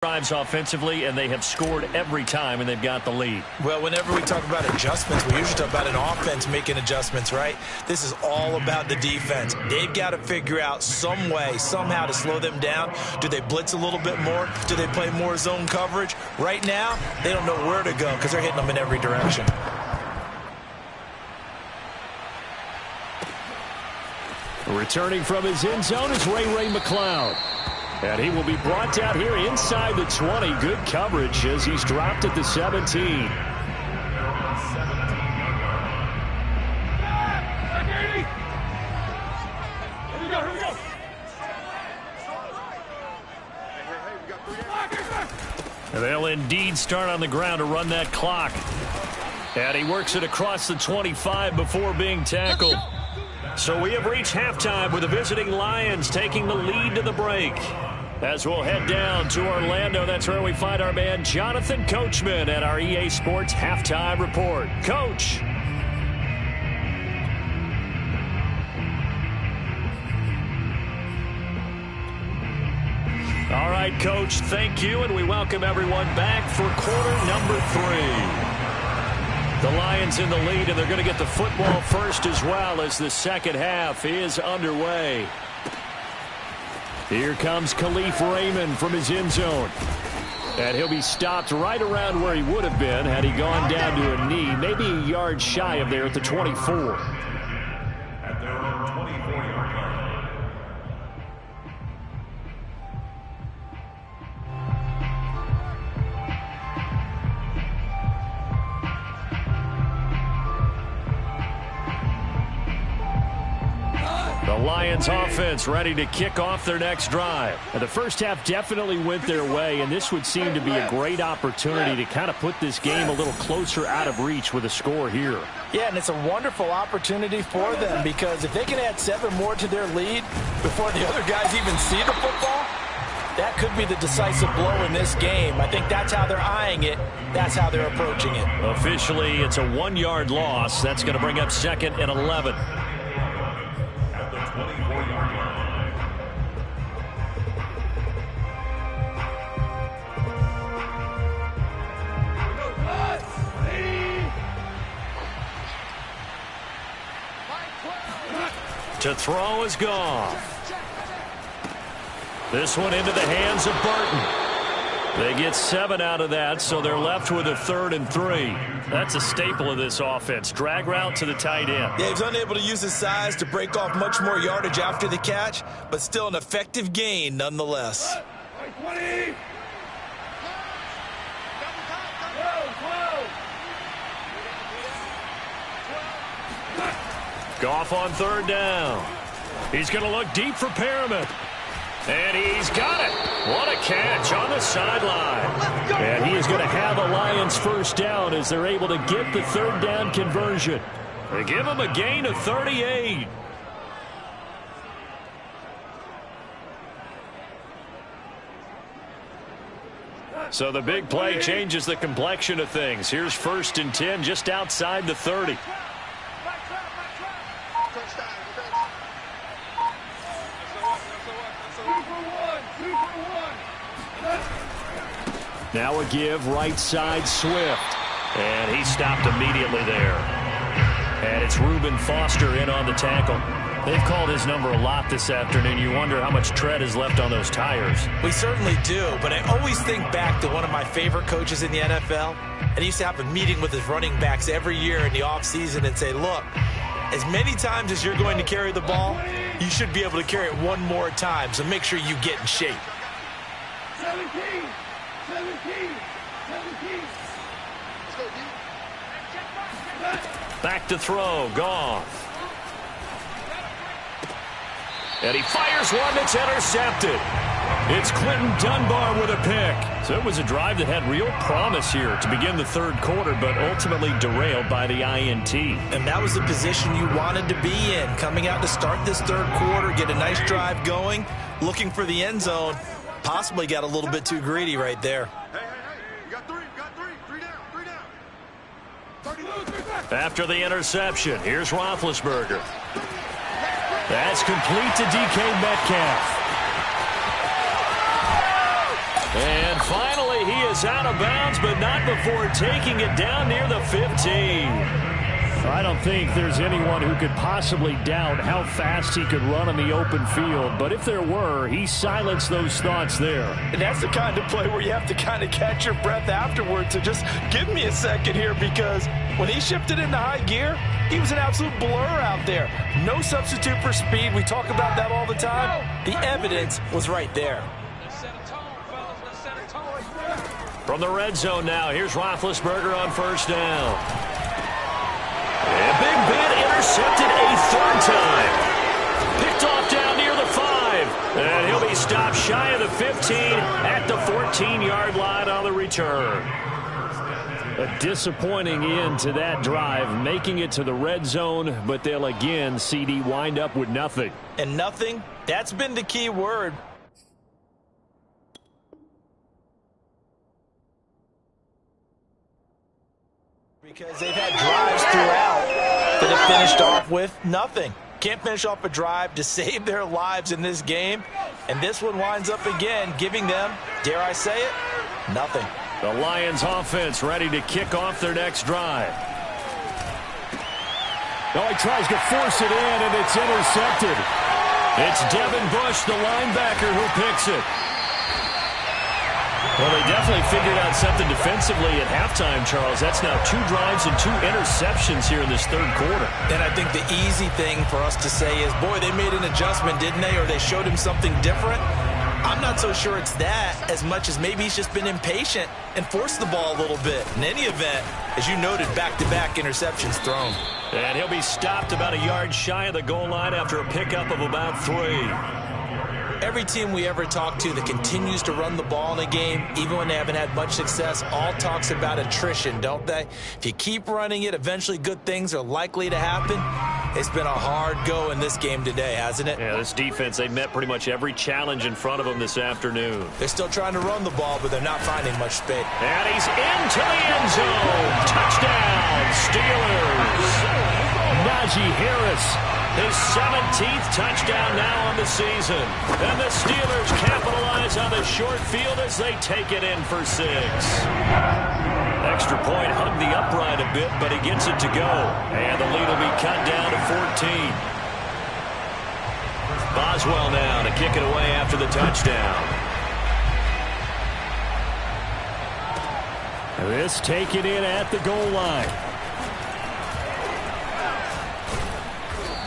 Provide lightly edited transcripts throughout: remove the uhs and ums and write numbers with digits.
drives offensively, and they have scored every time, and they've got the lead. Well, whenever we talk about adjustments, we usually talk about an offense making adjustments, right? This is all about the defense. They've got to figure out some way, somehow to slow them down. Do they blitz a little bit more? Do they play more zone coverage? Right now, they don't know where to go because they're hitting them in every direction. Returning from his end zone is Ray McCloud. And he will be brought down here inside the 20. Good coverage as he's dropped at the 17. And they'll indeed start on the ground to run that clock. And he works it across the 25 before being tackled. So we have reached halftime with the visiting Lions taking the lead to the break. As we'll head down to Orlando, that's where we find our man Jonathan Coachman at our EA Sports Halftime Report. Coach. All right, Coach, thank you, and we welcome everyone back for quarter number 3. The Lions in the lead, and they're going to get the football first as well as the second half is underway. Here comes Khalif Raymond from his end zone. And he'll be stopped right around where he would have been had he gone down to a knee, maybe a yard shy of there at the 24. At their own 24-yard line. The Lions offense ready to kick off their next drive. And the first half definitely went their way, and this would seem to be a great opportunity to kind of put this game a little closer out of reach with a score here. Yeah, and it's a wonderful opportunity for them because if they can add 7 more to their lead before the other guys even see the football, that could be the decisive blow in this game. I think that's how they're eyeing it. That's how they're approaching it. Officially, it's a 1-yard loss. That's going to bring up 2nd and 11. To throw is Goff. This one into the hands of Burton. They get 7 out of that, so they're left with a 3rd and 3. That's a staple of this offense. Drag route to the tight end. Yeah, he's unable to use his size to break off much more yardage after the catch, but still an effective gain nonetheless. 20. Goff on 3rd down. He's going to look deep for Perriman. And he's got it. What a catch on the sideline. And he is going to have a Lions first down as they're able to get the 3rd down conversion. They give him a gain of 38. So the big play changes the complexion of things. Here's 1st and 10 just outside the 30. Now a give right side Swift. And he stopped immediately there. And it's Reuben Foster in on the tackle. They've called his number a lot this afternoon. You wonder how much tread is left on those tires. We certainly do, but I always think back to one of my favorite coaches in the NFL. And he used to have a meeting with his running backs every year in the offseason and say, look, as many times as you're going to carry the ball, you should be able to carry it one more time. So make sure you get in shape. 17. Back to throw, Goff. And he fires one that's intercepted. It's Quentin Dunbar with a pick. So it was a drive that had real promise here to begin the 3rd quarter, but ultimately derailed by the INT. And that was the position you wanted to be in, coming out to start this 3rd quarter, get a nice drive going, looking for the end zone. Possibly got a little bit too greedy right there. Hey, you got 3, three down. After the interception, here's Roethlisberger. That's complete to DK Metcalf. And is out of bounds, but not before taking it down near the 15. I don't think there's anyone who could possibly doubt how fast he could run on the open field. But if there were, he silenced those thoughts there. And that's the kind of play where you have to kind of catch your breath afterwards to just give me a second here, because when he shifted into high gear, he was an absolute blur out there. No substitute for speed. We talk about that all the time. The evidence was right there. From the red zone now, here's Roethlisberger on first down. And Big Ben intercepted a third time. Picked off down near the 5. And he'll be stopped shy of the 15 at the 14-yard line on the return. A disappointing end to that drive, making it to the red zone, but they'll again, CD, wind up with nothing. And nothing, that's been the key word. Because they've had drives throughout that have finished off with nothing. Can't finish off a drive to save their lives in this game. And this one winds up again, giving them, dare I say it, nothing. The Lions offense ready to kick off their next drive. Oh, he tries to force it in, and it's intercepted. It's Devin Bush, the linebacker, who picks it. Well, they definitely figured out something defensively at halftime, Charles. That's now 2 drives and 2 interceptions here in this third quarter. And I think the easy thing for us to say is, boy, they made an adjustment, didn't they? Or they showed him something different. I'm not so sure it's that as much as maybe he's just been impatient and forced the ball a little bit. In any event, as you noted, back-to-back interceptions thrown. And he'll be stopped about a yard shy of the goal line after a pickup of about 3. Every team we ever talk to that continues to run the ball in a game, even when they haven't had much success, all talks about attrition, don't they? If you keep running it, eventually good things are likely to happen. It's been a hard go in this game today, hasn't it? Yeah, this defense, they met pretty much every challenge in front of them this afternoon. They're still trying to run the ball, but they're not finding much space. And he's into the end zone. Touchdown, Steelers. Najee Harris. His 17th touchdown now on the season. And the Steelers capitalize on the short field as they take it in for 6. Extra point hugged the upright a bit, but he gets it to go. And the lead will be cut down to 14. Boswell now to kick it away after the touchdown. This taken in at the goal line.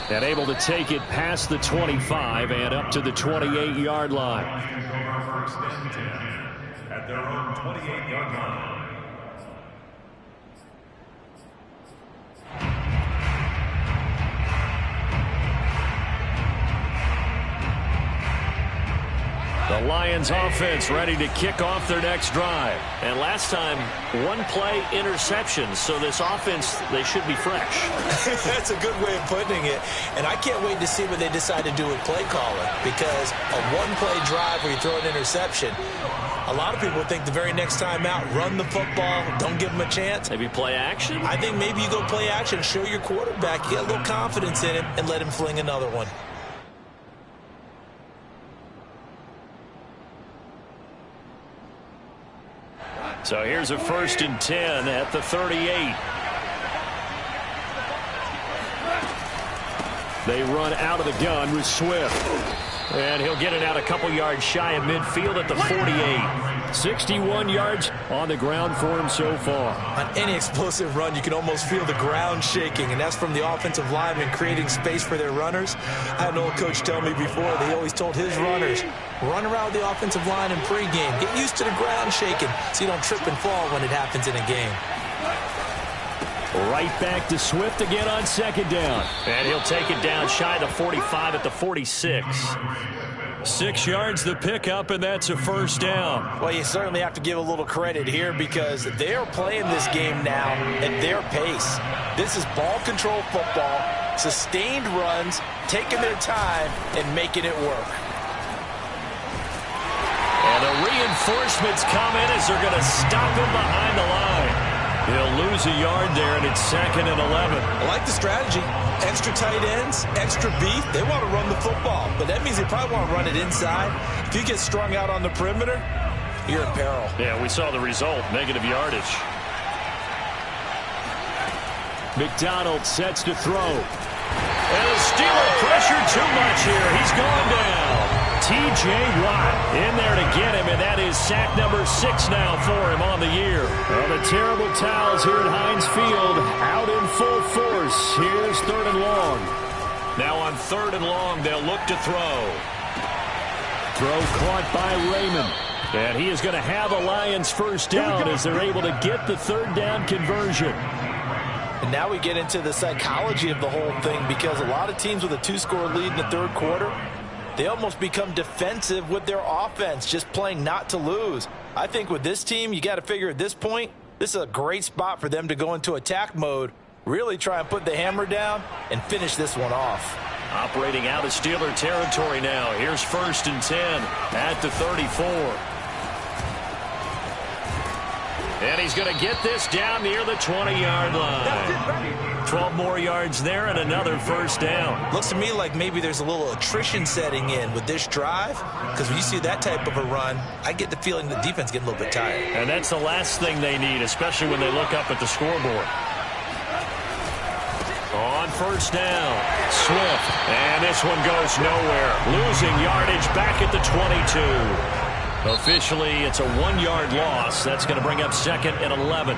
And able to take it past the 25 and up to the 28-yard line. At their own 28-yard line. The Lions offense ready to kick off their next drive. And last time, 1-play interception. So this offense, they should be fresh. That's a good way of putting it. And I can't wait to see what they decide to do with play calling. Because a 1-play drive where you throw an interception, a lot of people think the very next time out, run the football, don't give them a chance. Maybe play action? I think maybe you go play action, show your quarterback, get a little confidence in him, and let him fling another one. So here's a 1st and 10 at the 38. They run out of the gun with Swift. And he'll get it out a couple yards shy of midfield at the 48. 61 yards on the ground for him so far. On any explosive run, you can almost feel the ground shaking, and that's from the offensive linemen creating space for their runners. I had an old coach tell me before, they always told his runners, run around the offensive line in pregame. Get used to the ground shaking so you don't trip and fall when it happens in a game. Right back to Swift again on 2nd down. And he'll take it down shy of the 45 at the 46. 6 yards the pickup, and that's a 1st down. Well, you certainly have to give a little credit here because they're playing this game now at their pace. This is ball control football, sustained runs, taking their time, and making it work. And the reinforcements come in as they're going to stop him behind the line. He'll lose a yard there, and it's 2nd and 11. I like the strategy. Extra tight ends, extra beef. They want to run the football, but that means they probably want to run it inside. If you get strung out on the perimeter, you're in peril. Yeah, we saw the result, negative yardage. McDonald sets to throw. And the Steeler pressure too much here. He's going down. T.J. Watt in there to get him, and that is sack number 6 now for him on the year. Well, the terrible towels here at Heinz Field out in full force. Here's 3rd and long. Now on 3rd and long, they'll look to throw. Throw caught by Raymond. And he is going to have a Lions first down as they're able to get the 3rd down conversion. And now we get into the psychology of the whole thing, because a lot of teams with a 2-score lead in the 3rd quarter, they almost become defensive with their offense, just playing not to lose. I think with this team, you got to figure at this point, this is a great spot for them to go into attack mode, really try and put the hammer down and finish this one off. Operating out of Steeler territory now. Here's 1st and 10 at the 34. And he's going to get this down near the 20-yard line. 12 more yards there and another first down. Looks to me like maybe there's a little attrition setting in with this drive, because when you see that type of a run, I get the feeling the defense getting a little bit tired. And that's the last thing they need, especially when they look up at the scoreboard. On first down, Swift. And this one goes nowhere. Losing yardage back at the 22. Officially, it's a 1-yard loss. That's going to bring up 2nd and 11.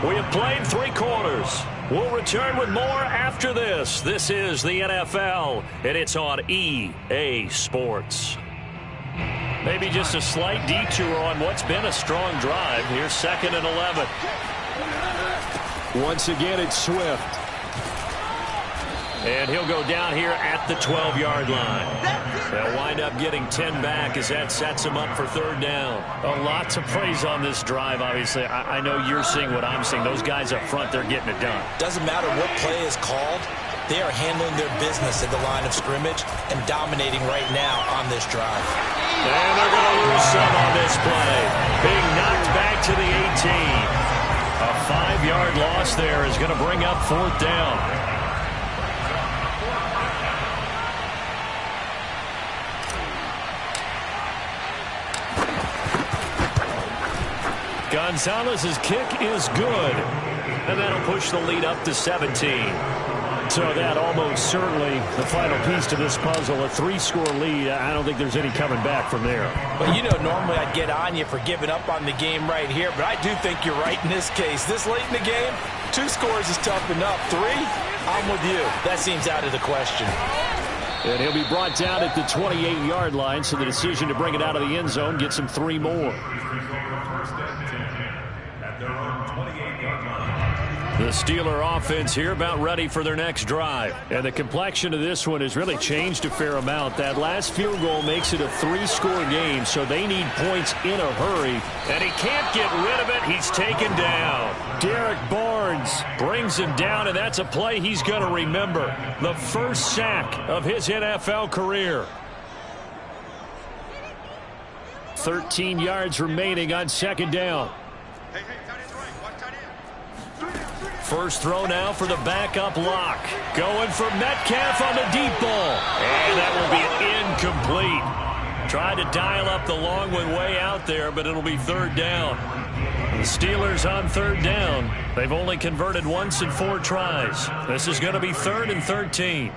We have played 3 quarters. We'll return with more after this. This is the NFL, and it's on EA Sports. Maybe just a slight detour on what's been a strong drive. Here's 2nd and 11. Once again, it's Swift. And he'll go down here at the 12-yard line. They'll wind up getting 10 back as that sets him up for 3rd down. A lot to praise on this drive, obviously. I know you're seeing what I'm seeing. Those guys up front, they're getting it done. Doesn't matter what play is called. They are handling their business at the line of scrimmage and dominating right now on this drive. And they're going to lose some on this play. Being knocked back to the 18. A 5-yard loss there is going to bring up 4th down. Gonzalez's kick is good, and that'll push the lead up to 17. So that almost certainly the final piece to this puzzle, a 3-score lead. I don't think there's any coming back from there. But, you know, normally I'd get on you for giving up on the game right here, but I do think you're right in this case. This late in the game, 2 scores is tough enough. 3, I'm with you. That seems out of the question. And he'll be brought down at the 28-yard line, so the decision to bring it out of the end zone gets him 3 more. The Steeler offense here about ready for their next drive. And the complexion of this one has really changed a fair amount. That last field goal makes it a 3-score game, so they need points in a hurry. And he can't get rid of it. He's taken down. Derek Barnes brings him down, and that's a play he's going to remember. The first sack of his NFL career. 13 yards remaining on 2nd down. First throw now for the backup lock. Going for Metcalf on the deep ball. And that will be incomplete. Tried to dial up the long one way out there, but it'll be 3rd down. The Steelers on 3rd down. They've only converted once in 4 tries. This is going to be 3rd and 13.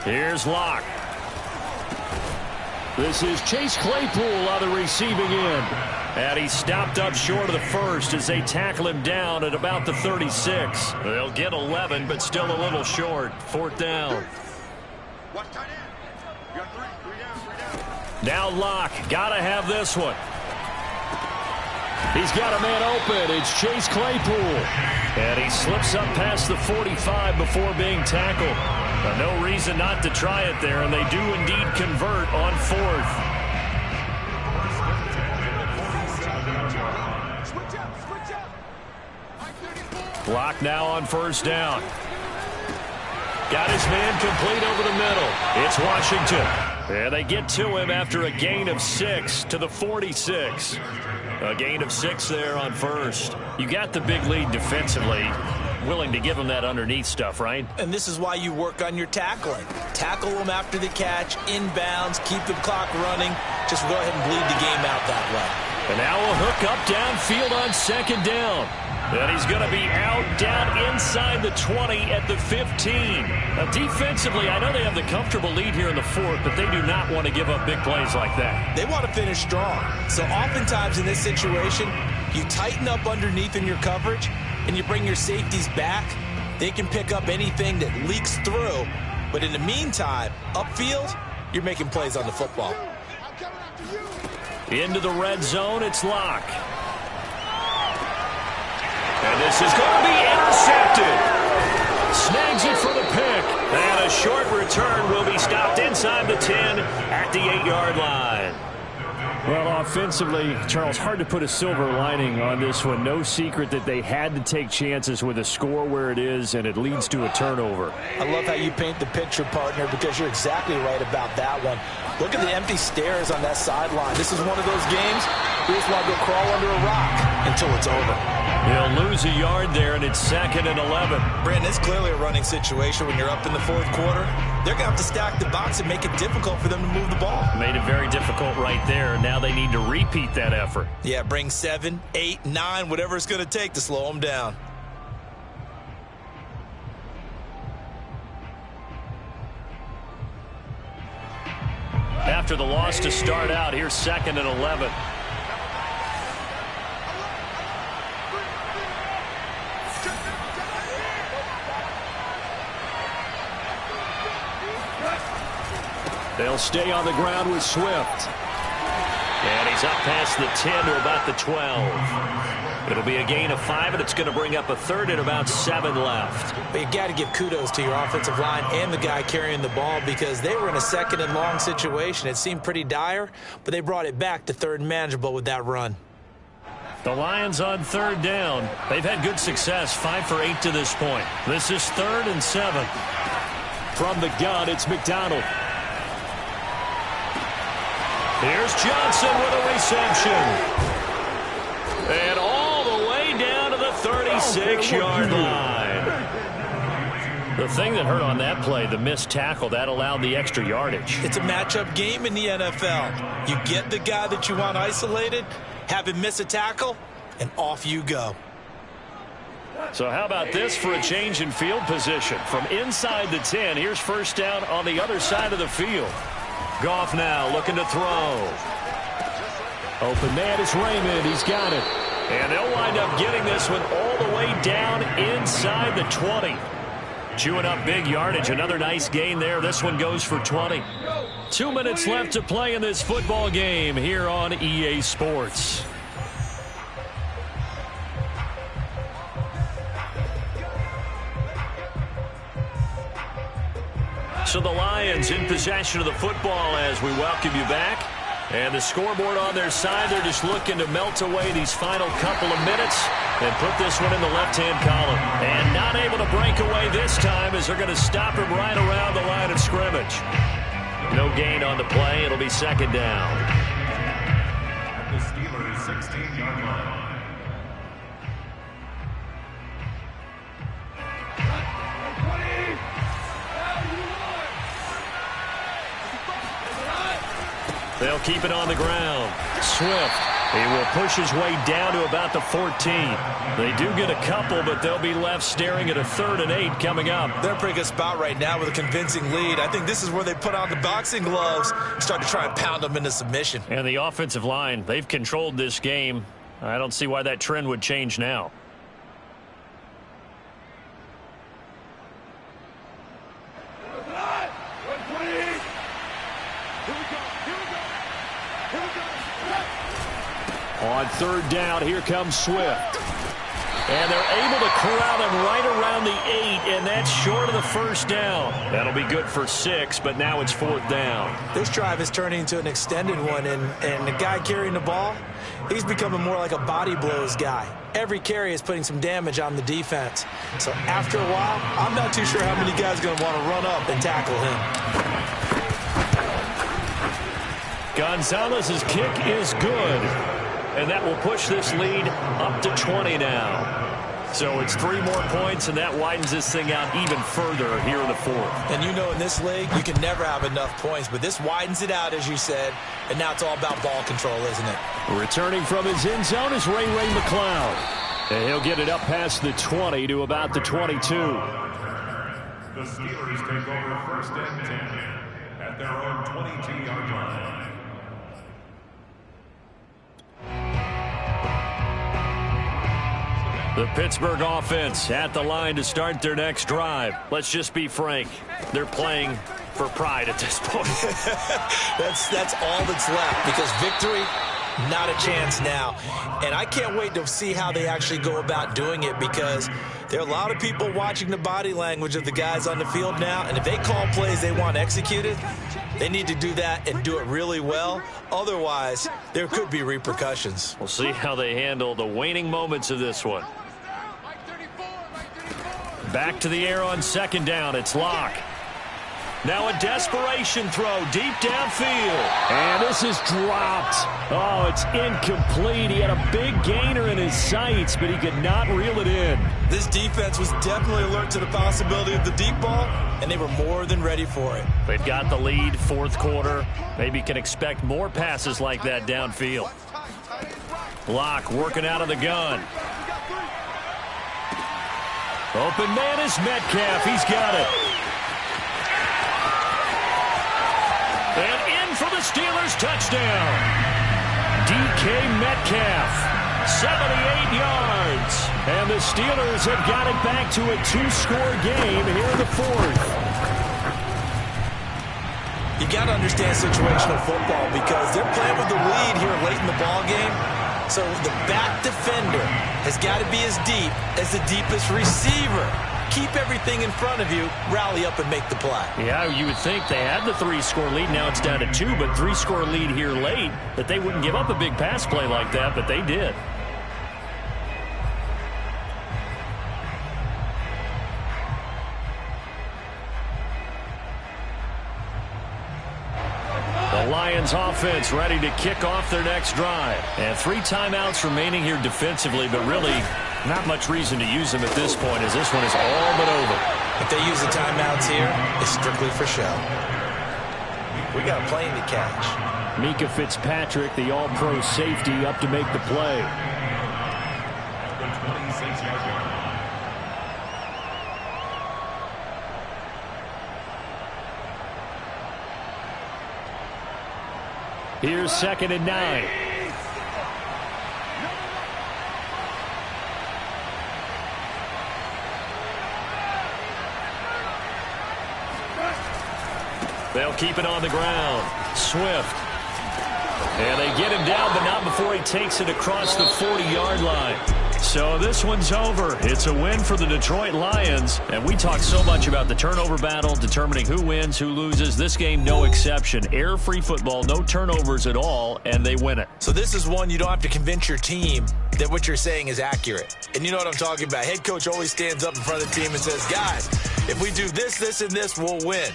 Here's Locke. This is Chase Claypool on the receiving end. And he stopped up short of the first as they tackle him down at about the 36. They'll get 11, but still a little short. 4th down. Now Locke. Got to have this one. He's got a man open. It's Chase Claypool. And he slips up past the 45 before being tackled. No reason not to try it there, and they do indeed convert on 4th. Block now on 1st down. Got his man complete over the middle. It's Washington. And they get to him after a gain of 6 to the 46. A gain of 6 there on 1st. You got the big lead defensively. willing to give him that underneath stuff, right? And this is why you work on your tackling. Tackle them after the catch, inbounds, keep the clock running. Just go ahead and bleed the game out that way. And now a hook up downfield on second down. And he's going to be out down inside the 20 at the 15. Now, defensively, I know they have the comfortable lead here in the fourth, but they do not want to give up big plays like that. They want to finish strong. So oftentimes in this situation, you tighten up underneath in your coverage, and you bring your safeties back. They can pick up anything that leaks through. But in the meantime, upfield, you're making plays on the football. Into the red zone, it's Locke. And this is going to be intercepted. Snags it for the pick. And a short return will be stopped inside the 10 at the 8-yard line. Well, offensively, Charles, hard to put a silver lining on this one. No secret that they had to take chances with a score where it is, and it leads to a turnover. I love how you paint the picture, partner, because you're exactly right about that one. Look at the empty stares on that sideline. This is one of those games you just want to go crawl under a rock until it's over. He'll lose a yard there, and it's 2nd and 11. Brandon, it's clearly a running situation when you're up in the fourth quarter. They're going to have to stack the box and make it difficult for them to move the ball. Made it very difficult right there. Now they need to repeat that effort. Yeah, bring 7, 8, 9, whatever it's going to take to slow them down. After the loss to start out, here's 2nd and 11. They'll stay on the ground with Swift. And he's up past the 10 to about the 12. It'll be a gain of 5, and it's going to bring up a 3rd and about 7 left. But you got to give kudos to your offensive line and the guy carrying the ball, because they were in a 2nd and long situation. It seemed pretty dire, but they brought it back to 3rd and manageable with that run. The Lions on 3rd down. They've had good success, 5 for 8 to this point. This is 3rd and 7. From the gun, it's McDonald. Here's Johnson with a reception. And all the way down to the 36-yard line. The thing that hurt on that play, the missed tackle, that allowed the extra yardage. It's a matchup game in the NFL. You get the guy that you want isolated, have him miss a tackle, and off you go. So how about this for a change in field position? From inside the 10, here's 1st down on the other side of the field. Goff now looking to throw. Open man is Raymond. He's got it. And they'll wind up getting this one all the way down inside the 20. Chewing up big yardage. Another nice gain there. This one goes for 20. 2 minutes left to play in this football game here on EA Sports. So the Lions in possession of the football as we welcome you back. And the scoreboard on their side, they're just looking to melt away these final couple of minutes and put this one in the left-hand column. And not able to break away this time as they're going to stop him right around the line of scrimmage. No gain on the play. It'll be 2nd down. At the Steelers' 16-yard line. They'll keep it on the ground. Swift, he will push his way down to about the 14. They do get a couple, but they'll be left staring at a 3rd and 8 coming up. They're in a pretty good spot right now with a convincing lead. I think this is where they put on the boxing gloves, start to try and pound them into submission. And the offensive line, they've controlled this game. I don't see why that trend would change now. On 3rd down, here comes Swift. And they're able to corral him right around the 8, and that's short of the 1st down. That'll be good for 6, but now it's 4th down. This drive is turning into an extended one, and the guy carrying the ball, he's becoming more like a body blows guy. Every carry is putting some damage on the defense. So after a while, I'm not too sure how many guys are going to want to run up and tackle him. Gonzalez's kick is good. And that will push this lead up to 20 now. So it's 3 more points, and that widens this thing out even further here in the fourth. And you know in this league, you can never have enough points, but this widens it out, as you said, and now it's all about ball control, isn't it? Returning from his end zone is Ray McCloud. And he'll get it up past the 20 to about the 22. The Steelers take over first and 10 at their own 22-yard line. The Pittsburgh offense at the line to start their next drive. Let's just be frank. They're playing for pride at this point. That's all that's left, because victory, not a chance now. And I can't wait to see how they actually go about doing it, because there are a lot of people watching the body language of the guys on the field now, and if they call plays they want executed, they need to do that and do it really well. Otherwise, there could be repercussions. We'll see how they handle the waning moments of this one. Back to the air on second down. It's Locke. Now a desperation throw deep downfield. And this is dropped. Oh, it's incomplete. He had a big gainer in his sights, but he could not reel it in. This defense was definitely alert to the possibility of the deep ball, and they were more than ready for it. They've got the lead, fourth quarter. Maybe can expect more passes like that downfield. Locke working out of the gun. Open man is Metcalf. He's got it. And in for the Steelers touchdown. DK Metcalf, 78 yards. And the Steelers have got it back to a 2-score game here in the fourth. You got to understand situational football, because they're playing with the lead here late in the ball game. So the back defender has got to be as deep as the deepest receiver. Keep everything in front of you, rally up and make the play. Yeah, you would think they had the 3-score lead. Now it's down to 2, but 3-score lead here late, that they wouldn't give up a big pass play like that, but they did. The Lions offense ready to kick off their next drive. And 3 timeouts remaining here defensively, but really not much reason to use them at this point, as this one is all but over. If they use the timeouts here, it's strictly for show. We got a plane to catch. Mika Fitzpatrick, the all-pro safety, up to make the play. The 26-yard line. Here's 2nd and 9. They'll keep it on the ground. Swift. And they get him down, but not before he takes it across the 40-yard line. So this one's over. It's a win for the Detroit Lions. And we talk so much about the turnover battle, determining who wins, who loses. This game, no exception. Error-free football, no turnovers at all, and they win it. So this is one you don't have to convince your team that what you're saying is accurate. And you know what I'm talking about. Head coach always stands up in front of the team and says, guys, if we do this, this, and this, we'll win.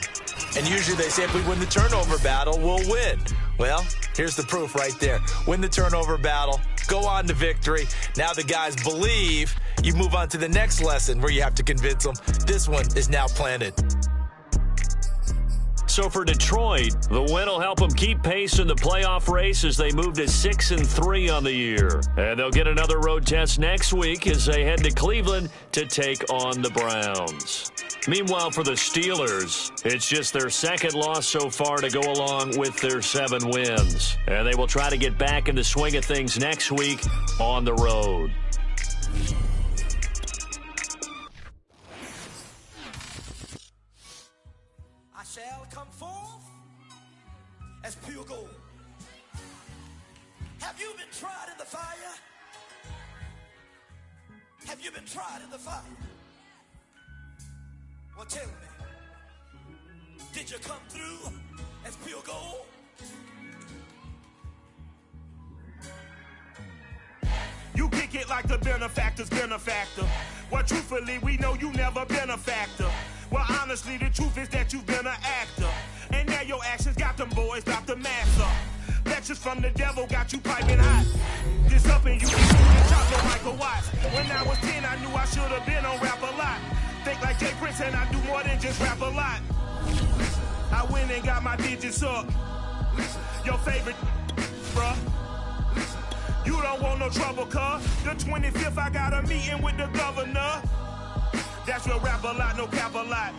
And usually they say if we win the turnover battle, we'll win. Well, here's the proof right there. Win the turnover battle, go on to victory. Now the guys believe. You move on to the next lesson where you have to convince them. This one is now planted. So for Detroit, the win will help them keep pace in the playoff race as they move to 6-3 on the year. And they'll get another road test next week as they head to Cleveland to take on the Browns. Meanwhile, for the Steelers, it's just their 2nd loss so far to go along with their 7 wins. And they will try to get back in the swing of things next week on the road. I shall come forth as pure gold. Have you been tried in the fire? Have you been tried in the fire? Well, tell me, did you come through as pure gold? You kick it like the benefactor's benefactor. Well, truthfully, we know you never been a factor. Well, honestly, the truth is that you've been an actor. And now your actions got them boys about to mass up. Lectures from the devil got you piping hot. This up and you chop no Michael watch. When I was 10, I knew I should have been on rap a lot. Think like Jay Prince and I do more than just rap a lot. I went and got my digits up. Your favorite, bruh. You don't want no trouble, cuz. The 25th, I got a meeting with the governor. That's real rap a lot, no cap a lot.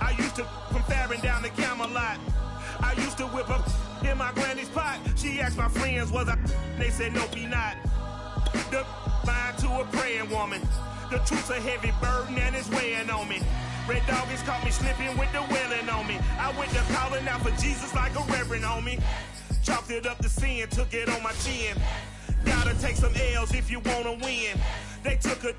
I used to from Farron down to Camelot. I used to whip up in my granny's pot. She asked my friends, was I? They said, nope, he not. The line to a praying woman. The truth's a heavy burden and it's weighing on me. Red doggies caught me slipping with the wailing on me. I went to calling out for Jesus like a reverend on me. Chalked it up to sin, took it on my chin. Gotta take some L's if you wanna win. They took a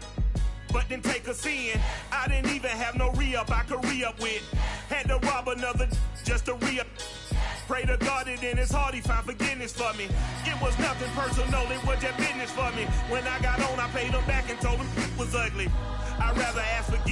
but didn't take a sin. I didn't even have no re-up I could re-up with. Had to rob another just to re-up. Pray to God that in his heart he found forgiveness for me. It was nothing personal, it was just business for me. When I got on, I paid him back and told him it was ugly. I'd rather ask forgiveness